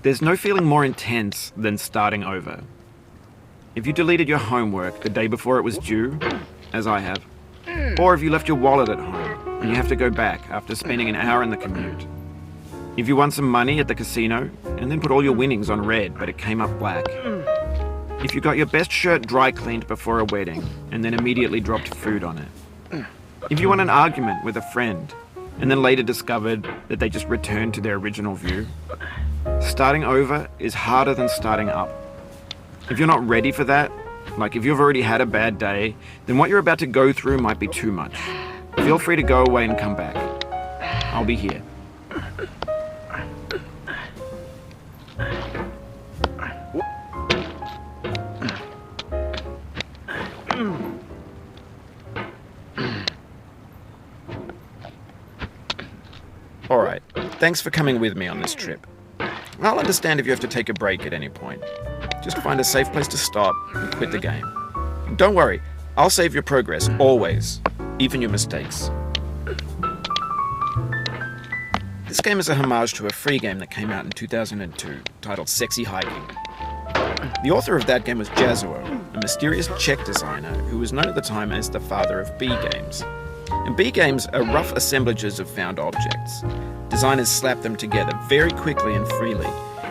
There's no feeling more intense than starting over. If you deleted your homework the day before it was due, as I have, or if you left your wallet at home and you have to go back after spending an hour in the commute. If you won some money at the casino and then put all your winnings on red but it came up black. If you got your best shirt dry cleaned before a wedding and then immediately dropped food on it. If you won an argument with a friend and then later discovered that they just returned to their original view. Starting over is harder than starting up. If you're not ready for that, like if you've already had a bad day, then what you're about to go through might be too much. Feel free to go away and come back. I'll be here. Alright, thanks for coming with me on this trip. I'll understand if you have to take a break at any point. Just find a safe place to stop and quit the game. Don't worry, I'll save your progress, always, even your mistakes. This game is a homage to a free game that came out in 2002, titled Sexy Hiking. The author of that game was Jazuo, a mysterious Czech designer who was known at the time as the father of B games. And B games are rough assemblages of found objects. Designers slap them together very quickly and freely,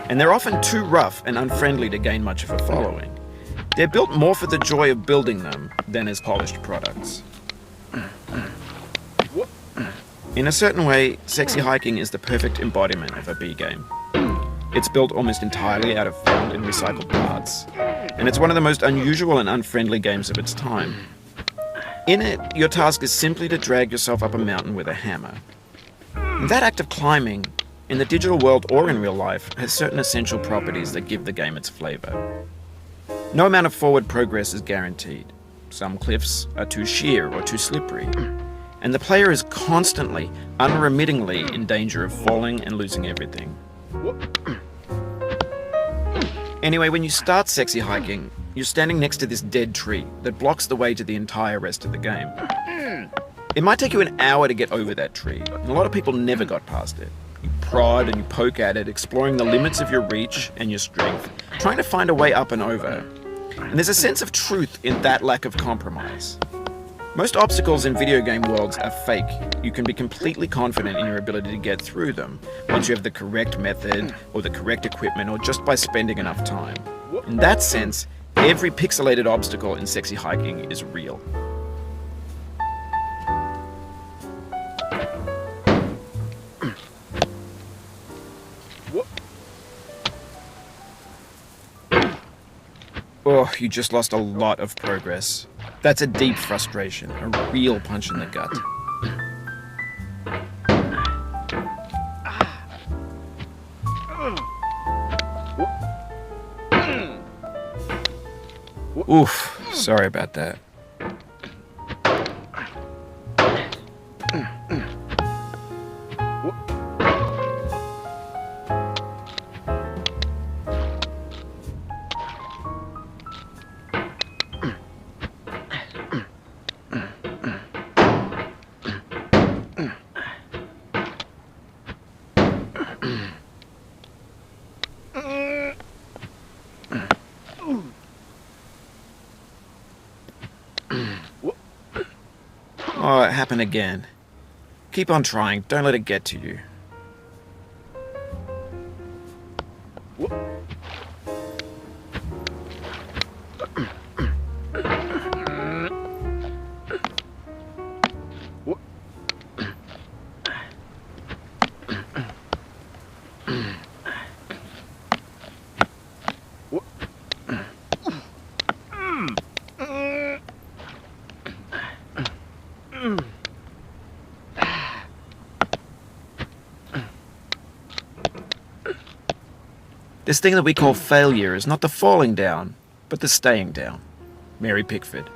and they're often too rough and unfriendly to gain much of a following. They're built more for the joy of building them than as polished products. In a certain way, Sexy Hiking is the perfect embodiment of a B game. It's built almost entirely out of found and recycled parts, and it's one of the most unusual and unfriendly games of its time. In it, your task is simply to drag yourself up a mountain with a hammer. And that act of climbing, in the digital world or in real life, has certain essential properties that give the game its flavor. No amount of forward progress is guaranteed. Some cliffs are too sheer or too slippery, and the player is constantly, unremittingly in danger of falling and losing everything. Anyway, when you start Sexy Hiking, you're standing next to this dead tree that blocks the way to the entire rest of the game. It might take you an hour to get over that tree, and a lot of people never got past it. You prod and you poke at it, exploring the limits of your reach and your strength, trying to find a way up and over. And there's a sense of truth in that lack of compromise. Most obstacles in video game worlds are fake. You can be completely confident in your ability to get through them once you have the correct method or the correct equipment or just by spending enough time. In that sense, every pixelated obstacle in Sexy Hiking is real. Oh, you just lost a lot of progress. That's a deep frustration, a real punch in the gut. Oof, sorry about that. Oh, it happened again. Keep on trying, don't let it get to you. This thing that we call failure is not the falling down, but the staying down. Mary Pickford.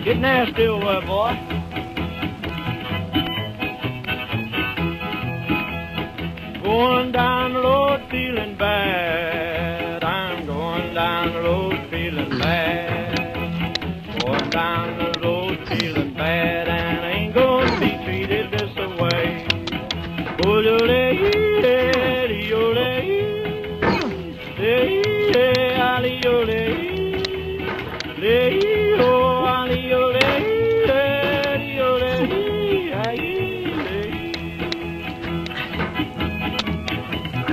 Get nasty over, boy. Going down the road feeling bad. I'm going down the road feeling bad. Going down the road feeling bad, and I ain't gonna be treated this way. Oh,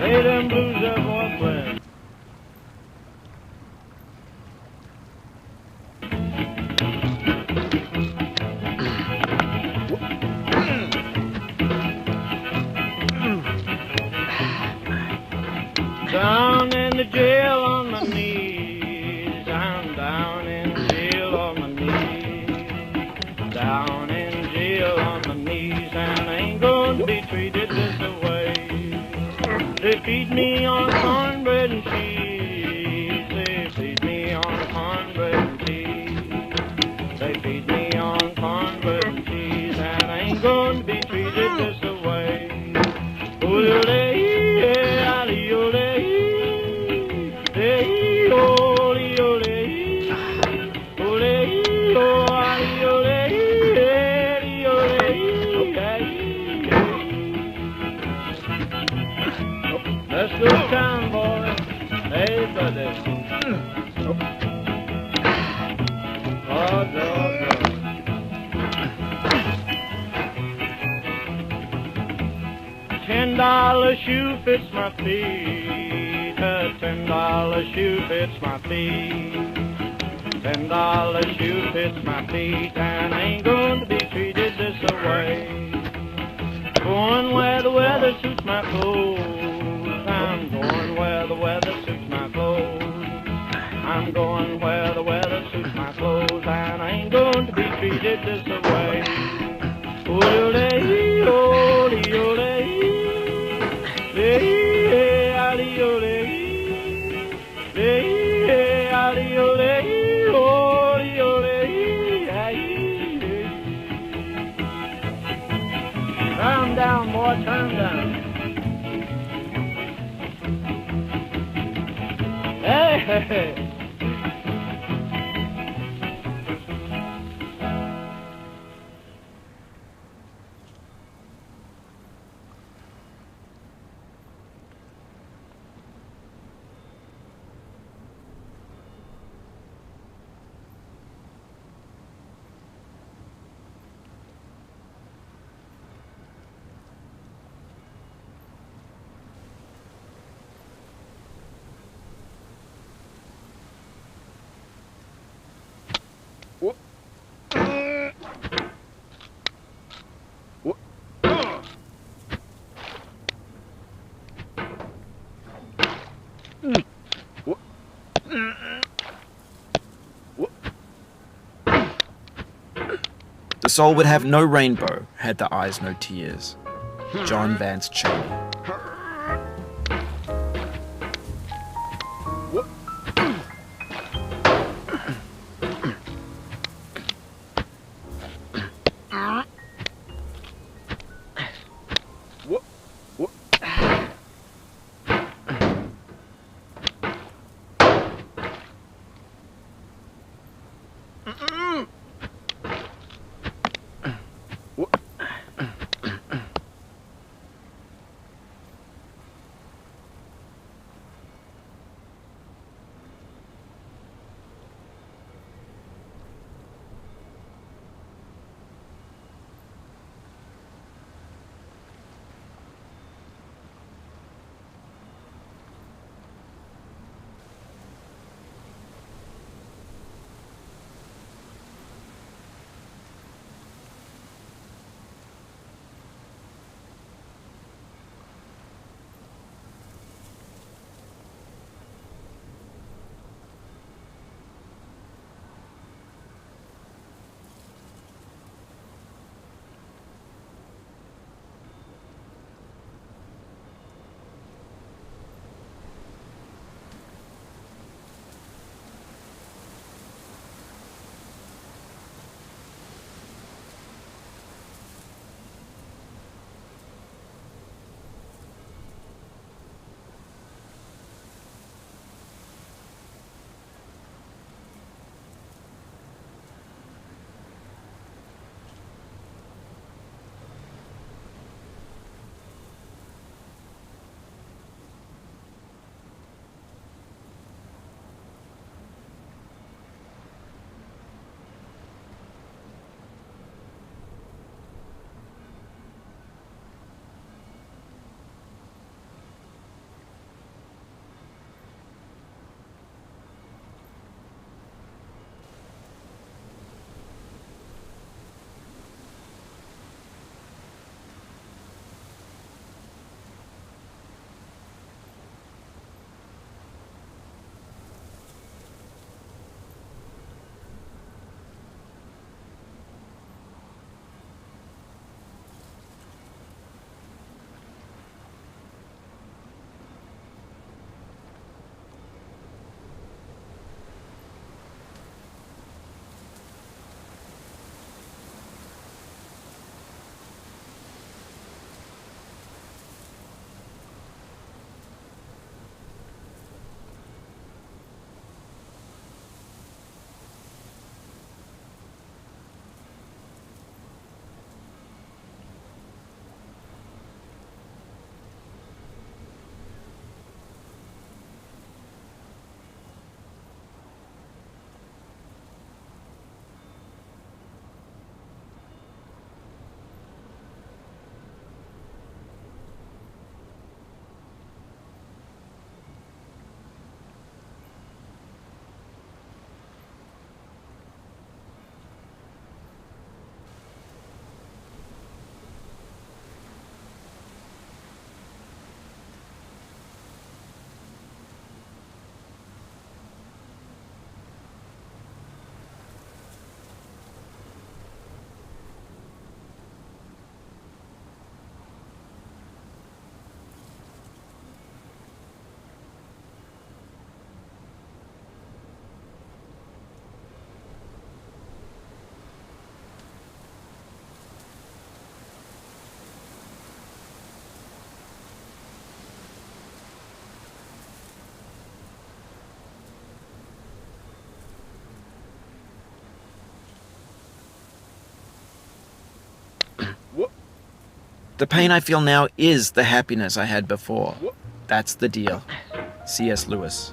lay them blues up, boy, friend. Down in the jail on my knees. I'm down in jail on my knees. Down in jail on my knees, and I ain't gonna be treated this way. They feed me on cornbread and cheese. They feed me on cornbread and cheese. They feed me on cornbread and cheese, and I ain't gonna be treated this way. Let's go down, boy. Hey, buddy. Oh, no. $10 shoe fits my feet. A $10 shoe fits my feet. $10 shoe fits my feet, and I ain't going to be treated this way. Going where the weather suits my clothes. I'm going where the weather suits my clothes. I'm going where the weather suits my clothes, and I ain't going to be treated this way. Turn down, boy, turn down. Hey! The soul would have no rainbow had the eyes no tears. John Vance Cheney. The pain I feel now is the happiness I had before. That's the deal. C.S. Lewis.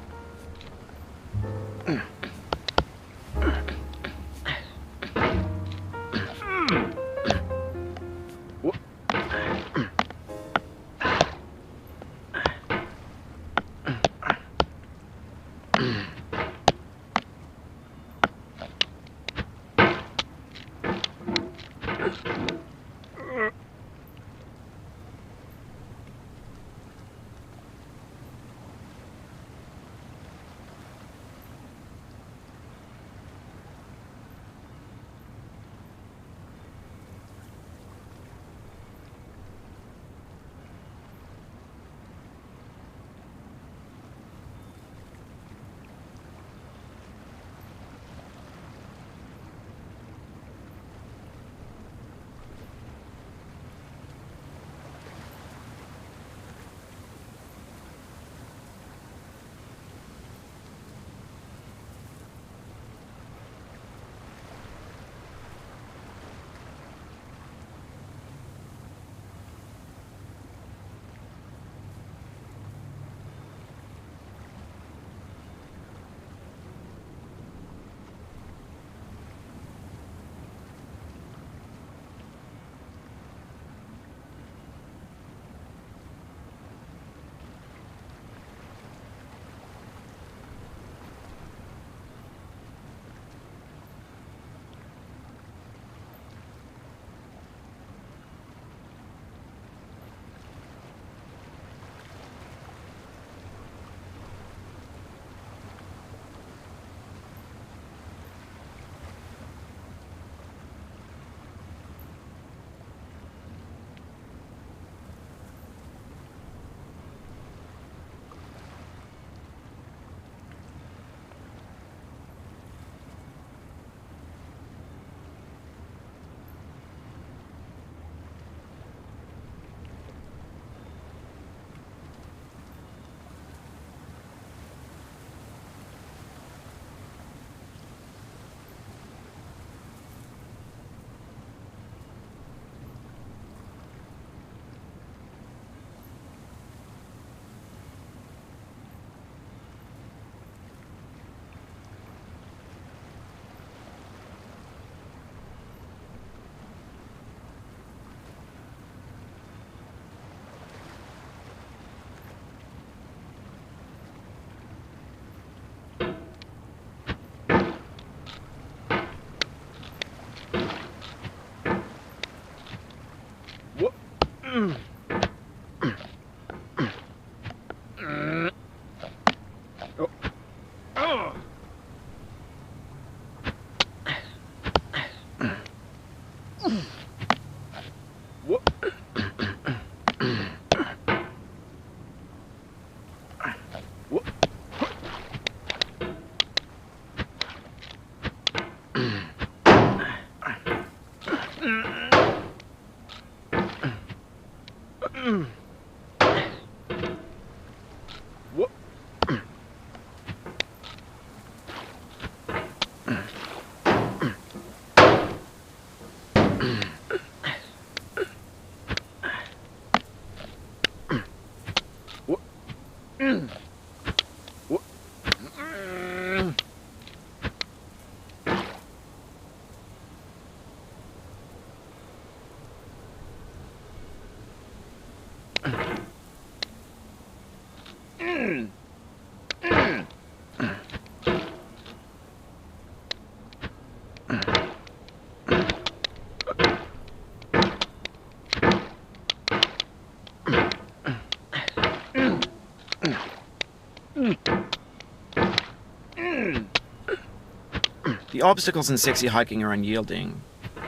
The obstacles in sexy hiking are unyielding,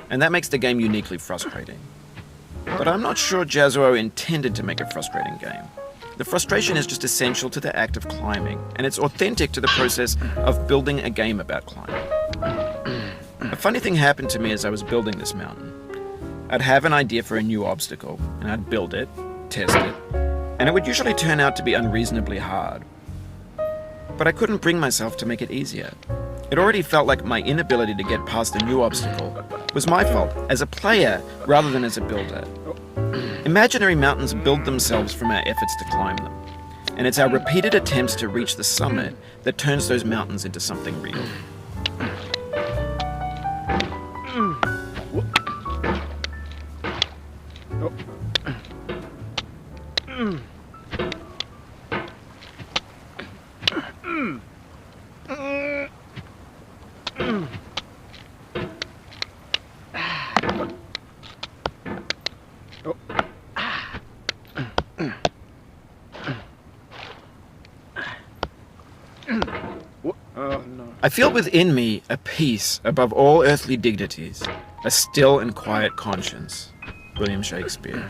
and that makes the game uniquely frustrating. But I'm not sure Jazuo intended to make a frustrating game. The frustration is just essential to the act of climbing, and it's authentic to the process of building a game about climbing. A funny thing happened to me as I was building this mountain. I'd have an idea for a new obstacle, and I'd build it, test it, and it would usually turn out to be unreasonably hard. But I couldn't bring myself to make it easier. It already felt like my inability to get past a new obstacle was my fault as a player rather than as a builder. It Imaginary mountains build themselves from our efforts to climb them. And it's our repeated attempts to reach the summit that turns those mountains into something real. I feel within me a peace above all earthly dignities, a still and quiet conscience. William Shakespeare.